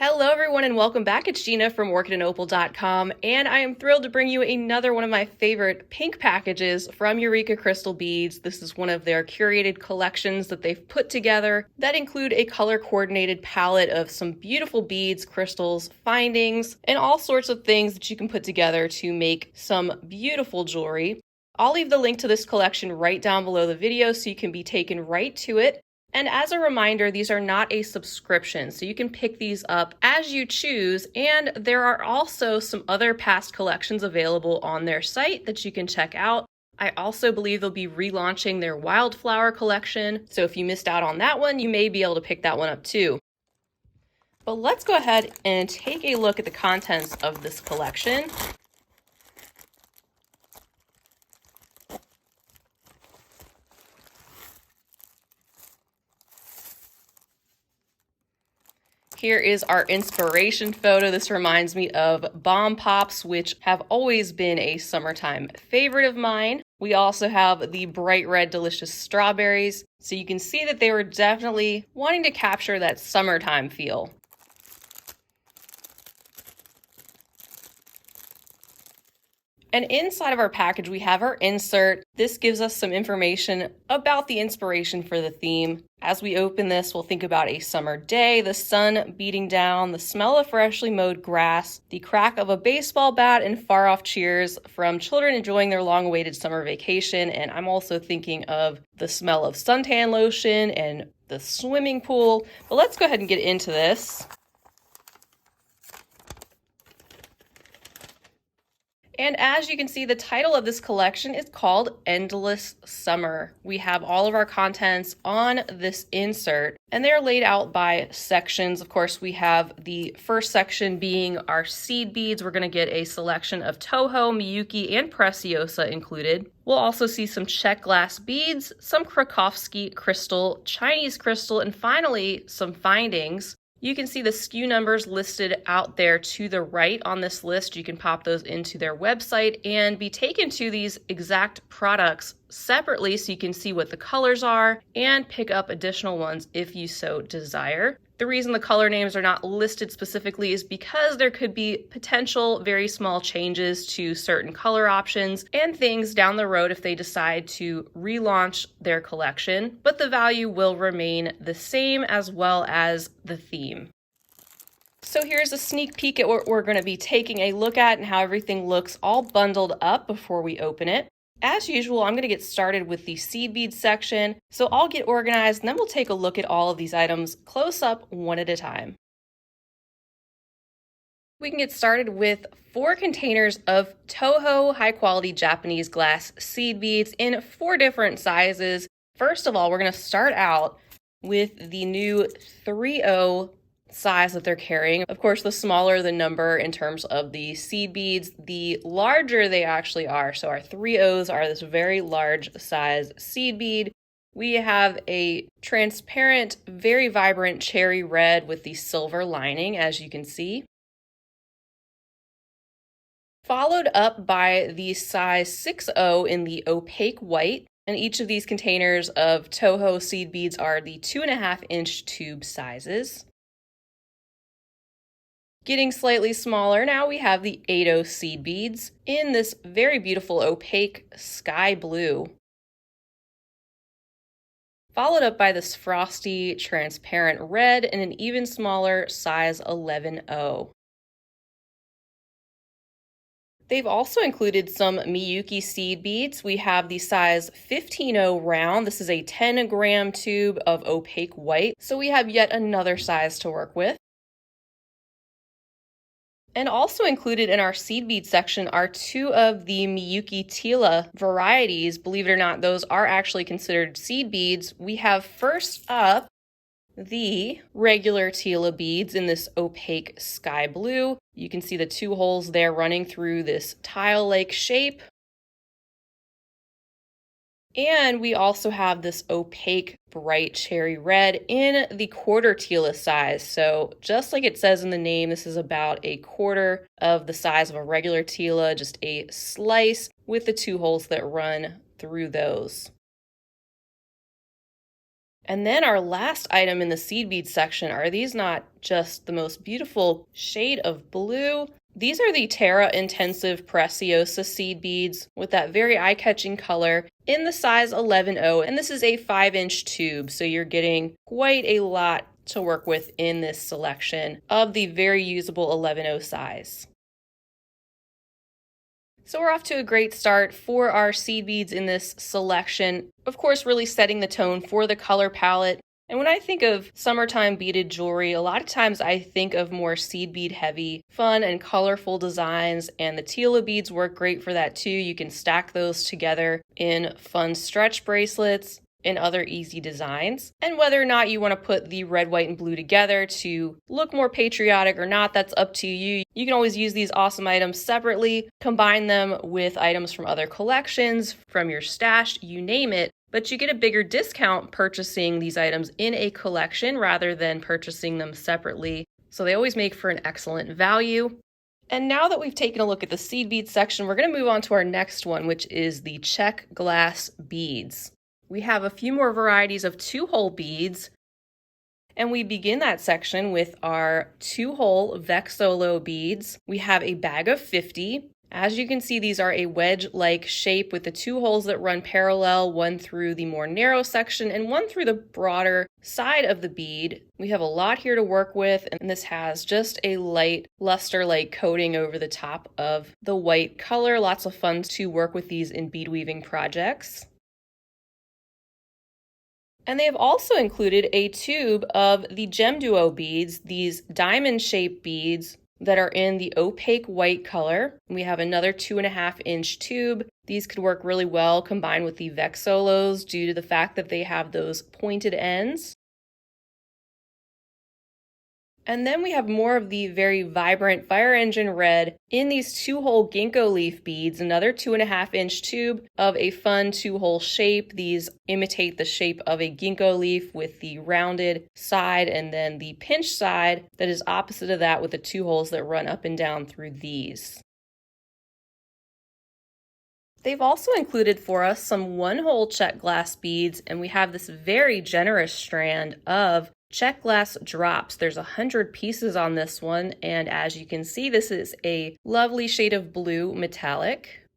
Hello everyone and welcome back. It's Gina from orchidandopal.com, and I am thrilled to bring you another one of my favorite pink packages from Eureka Crystal Beads. This is one of their curated collections that they've put together that include a color coordinated palette of some beautiful beads, crystals, findings, and all sorts of things that you can put together to make some beautiful jewelry. I'll leave the link to this collection right down below the video so you can be taken right to it. And as a reminder, these are not a subscription, so you can pick these up as you choose, and there are also some other past collections available on their site that you can check out. I also believe they'll be relaunching their wildflower collection, so if you missed out on that one, you may be able to pick that one up too. But let's go ahead and take a look at the contents of this collection. Here is our inspiration photo. This reminds me of bomb pops, which have always been a summertime favorite of mine. We also have the bright red delicious strawberries. So you can see that they were definitely wanting to capture that summertime feel. And inside of our package, we have our insert. This gives us some information about the inspiration for the theme. As we open this, we'll think about a summer day, the sun beating down, the smell of freshly mowed grass, the crack of a baseball bat, and far-off cheers from children enjoying their long-awaited summer vacation. And I'm also thinking of the smell of suntan lotion and the swimming pool. But let's go ahead and get into this. And as you can see, the title of this collection is called Endless Summer. We have all of our contents on this insert, and they're laid out by sections. Of course, we have the first section being our seed beads. We're going to get a selection of Toho, Miyuki, and Preciosa included. We'll also see some check glass beads, some Krakowski crystal, Chinese crystal, and finally some findings. You can see the SKU numbers listed out there to the right on this list. You can pop those into their website and be taken to these exact products separately so you can see what the colors are and pick up additional ones if you so desire. The reason the color names are not listed specifically is because there could be potential very small changes to certain color options and things down the road if they decide to relaunch their collection, but the value will remain the same as well as the theme. So here's a sneak peek at what we're going to be taking a look at and how everything looks all bundled up before we open it. As usual, I'm going to get started with the seed beads section, so I'll get organized and then we'll take a look at all of these items close up one at a time. We can get started with 4 containers of Toho high quality Japanese glass seed beads in 4 different sizes. First of all, we're going to start out with the new 3/0 size that they're carrying. Of course, the smaller the number in terms of the seed beads, the larger they actually are. So our 3/0s are this very large size seed bead. We have a transparent, very vibrant cherry red with the silver lining, as you can see. Followed up by the size 6/0 in the opaque white. And each of these containers of Toho seed beads are the 2.5-inch tube sizes. Getting slightly smaller, now we have the 8/0 seed beads in this very beautiful opaque sky blue. Followed up by this frosty transparent red and an even smaller size 11/0. They've also included some Miyuki seed beads. We have the size 15/0 round. This is a 10-gram tube of opaque white, so we have yet another size to work with. And also included in our seed bead section are 2 of the Miyuki Tila varieties. Believe it or not, those are actually considered seed beads. We have first up the regular Tila beads in this opaque sky blue. You can see the 2 holes there running through this tile-like shape. And we also have this opaque bright cherry red in the quarter Tila size. So just like it says in the name, this is about a quarter of the size of a regular Tila, just a slice with the 2 holes that run through those. And then our last item in the seed bead section are these not just the most beautiful shade of blue. These are the Terra Intensive Preciosa seed beads with that very eye-catching color in the size 11-0, and this is a 5-inch tube, so you're getting quite a lot to work with in this selection of the very usable 11-0 size. So we're off to a great start for our seed beads in this selection. Of course, really setting the tone for the color palette. And when I think of summertime beaded jewelry, a lot of times I think of more seed bead heavy, fun and colorful designs, and the Tila beads work great for that too. You can stack those together in fun stretch bracelets and other easy designs. And whether or not you want to put the red, white, and blue together to look more patriotic or not, that's up to you. You can always use these awesome items separately, combine them with items from other collections, from your stash, you name it. But you get a bigger discount purchasing these items in a collection rather than purchasing them separately. So they always make for an excellent value. And now that we've taken a look at the seed bead section, we're going to move on to our next one, which is the check glass beads. We have a few more varieties of 2-hole beads, and we begin that section with our 2-hole Vexolo beads. We have a bag of 50. As you can see, these are a wedge-like shape with the 2 holes that run parallel, one through the more narrow section and one through the broader side of the bead. We have a lot here to work with, and this has just a light luster-like coating over the top of the white color. Lots of fun to work with these in bead weaving projects. And they have also included a tube of the Gem Duo beads, these diamond-shaped beads that are in the opaque white color. We have another 2.5-inch tube. These could work really well combined with the Vexolos due to the fact that they have those pointed ends. And then we have more of the very vibrant fire engine red in these 2-hole ginkgo leaf beads, another 2.5-inch tube of a fun 2-hole shape. These imitate the shape of a ginkgo leaf with the rounded side and then the pinch side that is opposite of that with the 2 holes that run up and down through these. They've also included for us some 1-hole check glass beads, and we have this very generous strand of check glass drops. There's 100 pieces on this one, and as you can see, this is a lovely shade of blue metallic.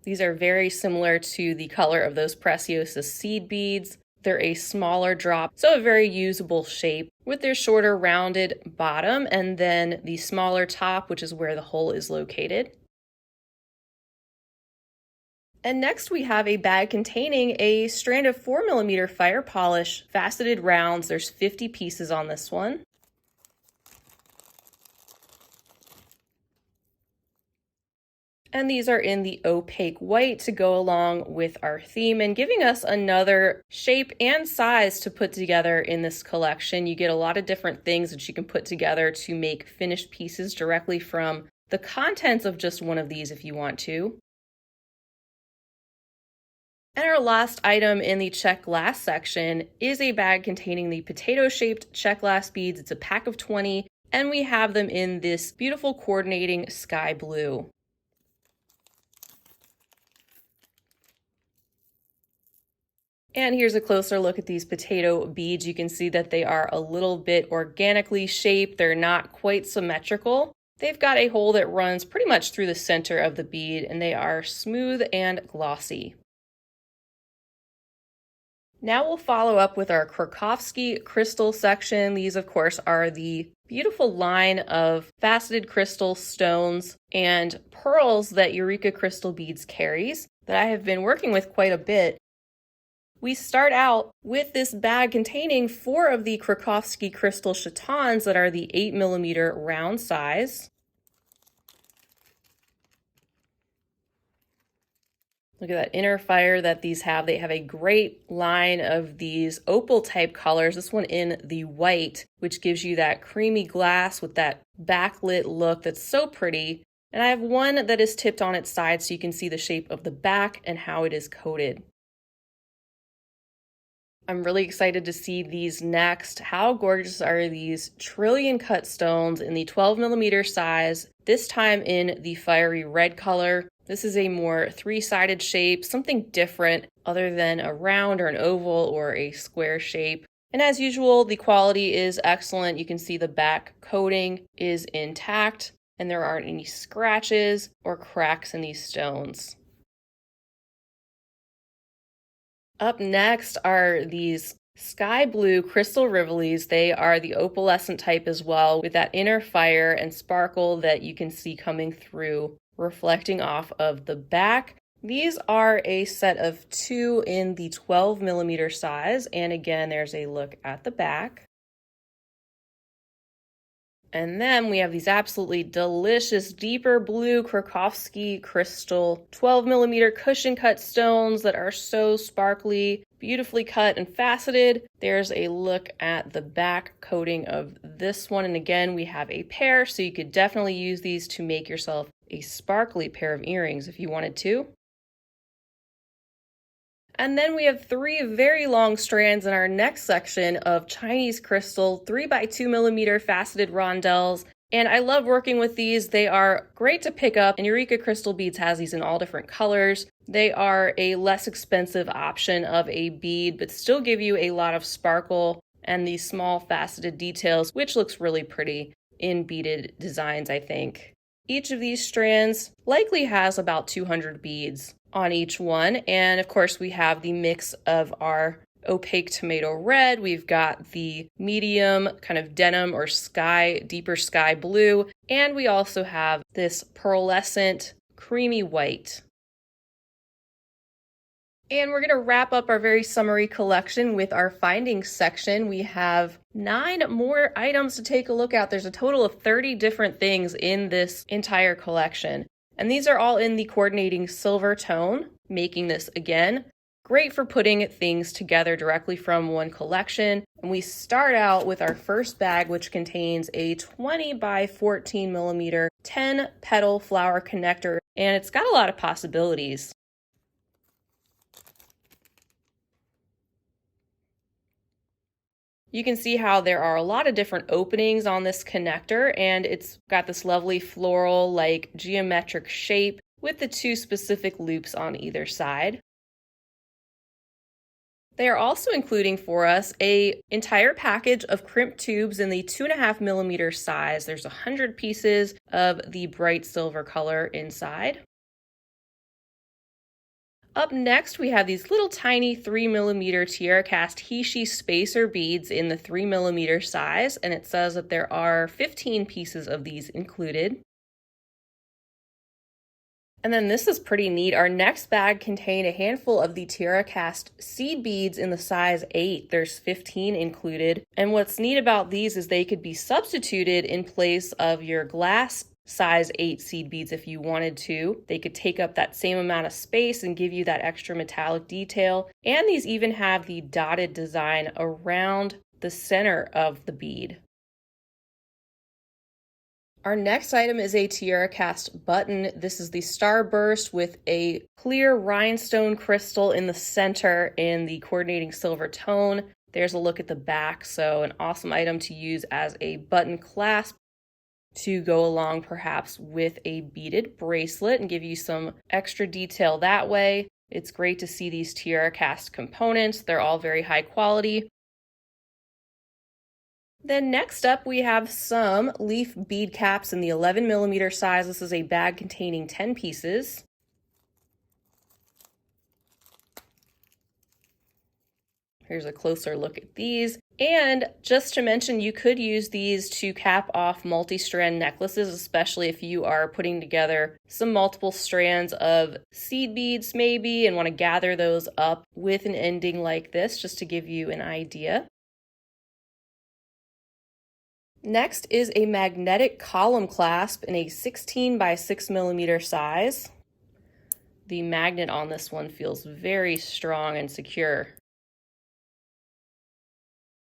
These are very similar to the color of those Preciosa seed beads. They're a smaller drop, so a very usable shape with their shorter rounded bottom and then the smaller top, which is where the hole is located. And next we have a bag containing a strand of 4mm fire polish faceted rounds. There's 50 pieces on this one. And these are in the opaque white to go along with our theme and giving us another shape and size to put together in this collection. You get a lot of different things that you can put together to make finished pieces directly from the contents of just one of these if you want to. And our last item in the check glass section is a bag containing the potato-shaped check glass beads. It's a pack of 20, and we have them in this beautiful coordinating sky blue. And here's a closer look at these potato beads. You can see that they are a little bit organically shaped. They're not quite symmetrical. They've got a hole that runs pretty much through the center of the bead, and they are smooth and glossy. Now we'll follow up with our Krakowski crystal section. These, of course, are the beautiful line of faceted crystal stones and pearls that Eureka Crystal Beads carries that I have been working with quite a bit. We start out with this bag containing 4 of the Krakowski crystal chatons that are the 8mm round size. Look at that inner fire that these have. They have a great line of these opal type colors. This one in the white, which gives you that creamy glass with that backlit look that's so pretty. And I have one that is tipped on its side so you can see the shape of the back and how it is coated. I'm really excited to see these next. How gorgeous are these trillion cut stones in the 12mm size? this time in the fiery red color. This is a more three-sided shape, something different other than a round or an oval or a square shape. And as usual, the quality is excellent. You can see the back coating is intact and there aren't any scratches or cracks in these stones. Up next are these sky blue crystal rivolis. They are the opalescent type as well, with that inner fire and sparkle that you can see coming through, reflecting off of the back. These are a set of 2 in the 12mm size, and again, there's a look at the back. And then we have these absolutely delicious deeper blue Krakowski crystal 12mm cushion cut stones that are so sparkly, beautifully cut and faceted. There's a look at the back coating of this one. And again, we have a pair, so you could definitely use these to make yourself a sparkly pair of earrings if you wanted to. And then we have 3 very long strands in our next section of Chinese crystal 3x2mm faceted rondelles. And I love working with these. They are great to pick up, and Eureka Crystal Beads has these in all different colors. They are a less expensive option of a bead, but still give you a lot of sparkle and these small faceted details, which looks really pretty in beaded designs, I think. Each of these strands likely has about 200 beads on each one. And of course, we have the mix of our opaque tomato red. We've got the medium kind of denim or deeper sky blue. And we also have this pearlescent creamy white. And we're going to wrap up our very summery collection with our findings section. We have 9 more items to take a look at. There's a total of 30 different things in this entire collection. And these are all in the coordinating silver tone, making this, again, great for putting things together directly from one collection. And we start out with our first bag, which contains a 20x14mm 10 petal flower connector. And it's got a lot of possibilities. You can see how there are a lot of different openings on this connector, and it's got this lovely floral like geometric shape with the 2 specific loops on either side. They are also including for us an entire package of crimp tubes in the 2.5mm size. There's 100 pieces of the bright silver color inside. Up next, we have these little tiny 3mm tiara cast Hishi spacer beads in the 3mm size, and it says that there are 15 pieces of these included. And then this is pretty neat. Our next bag contained a handful of the tiara cast seed beads in the size 8. There's 15 included. And what's neat about these is they could be substituted in place of your glass size 8 seed beads if you wanted to. They could take up that same amount of space and give you that extra metallic detail. And these even have the dotted design around the center of the bead. Our next item is a tiara cast button. This is the starburst with a clear rhinestone crystal in the center in the coordinating silver tone. There's a look at the back, so an awesome item to use as a button clasp to go along perhaps with a beaded bracelet and give you some extra detail that way. It's great to see these tiara cast components. They're all very high quality. Then next up, we have some leaf bead caps in the 11mm size. This is a bag containing 10 pieces. Here's a closer look at these. And just to mention, you could use these to cap off multi-strand necklaces, especially if you are putting together some multiple strands of seed beads maybe and want to gather those up with an ending like this, just to give you an idea. Next is a magnetic column clasp in a 16x6mm size. The magnet on this one feels very strong and secure.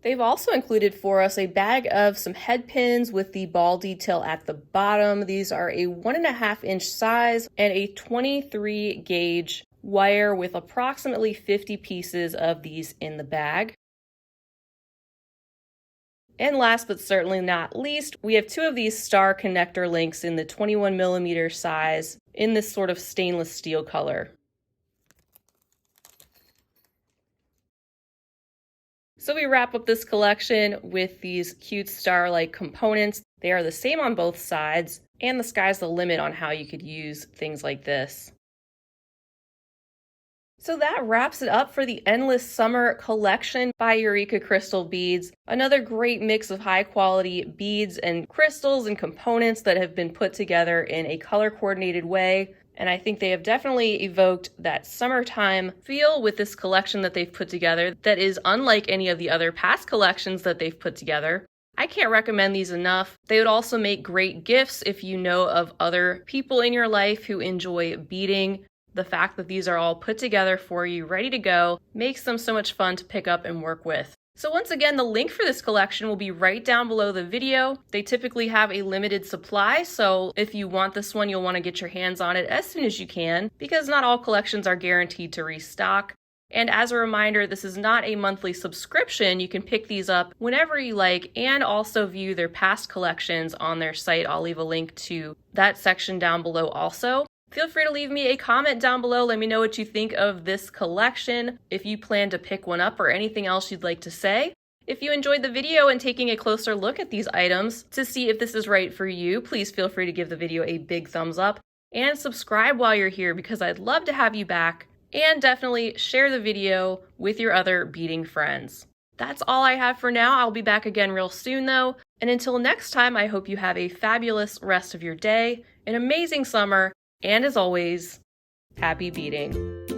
They've also included for us a bag of some head pins with the ball detail at the bottom. These are a 1.5-inch size and a 23 gauge wire with approximately 50 pieces of these in the bag. And last but certainly not least, we have 2 of these star connector links in the 21mm size in this sort of stainless steel color. So we wrap up this collection with these cute star-like components. They are the same on both sides, and the sky's the limit on how you could use things like this. So that wraps it up for the Endless Summer collection by Eureka Crystal Beads. Another great mix of high quality beads and crystals and components that have been put together in a color coordinated way. And I think they have definitely evoked that summertime feel with this collection that they've put together that is unlike any of the other past collections that they've put together. I can't recommend these enough. They would also make great gifts if you know of other people in your life who enjoy beading. The fact that these are all put together for you, ready to go, makes them so much fun to pick up and work with. So once again, the link for this collection will be right down below the video. They typically have a limited supply, so if you want this one, you'll want to get your hands on it as soon as you can, because not all collections are guaranteed to restock. And as a reminder, this is not a monthly subscription. You can pick these up whenever you like and also view their past collections on their site. I'll leave a link to that section down below also. Feel free to leave me a comment down below. Let me know what you think of this collection, if you plan to pick one up or anything else you'd like to say. If you enjoyed the video and taking a closer look at these items to see if this is right for you, please feel free to give the video a big thumbs up and subscribe while you're here because I'd love to have you back, and definitely share the video with your other beading friends. That's all I have for now. I'll be back again real soon though. And until next time, I hope you have a fabulous rest of your day, an amazing summer, and as always, happy beading.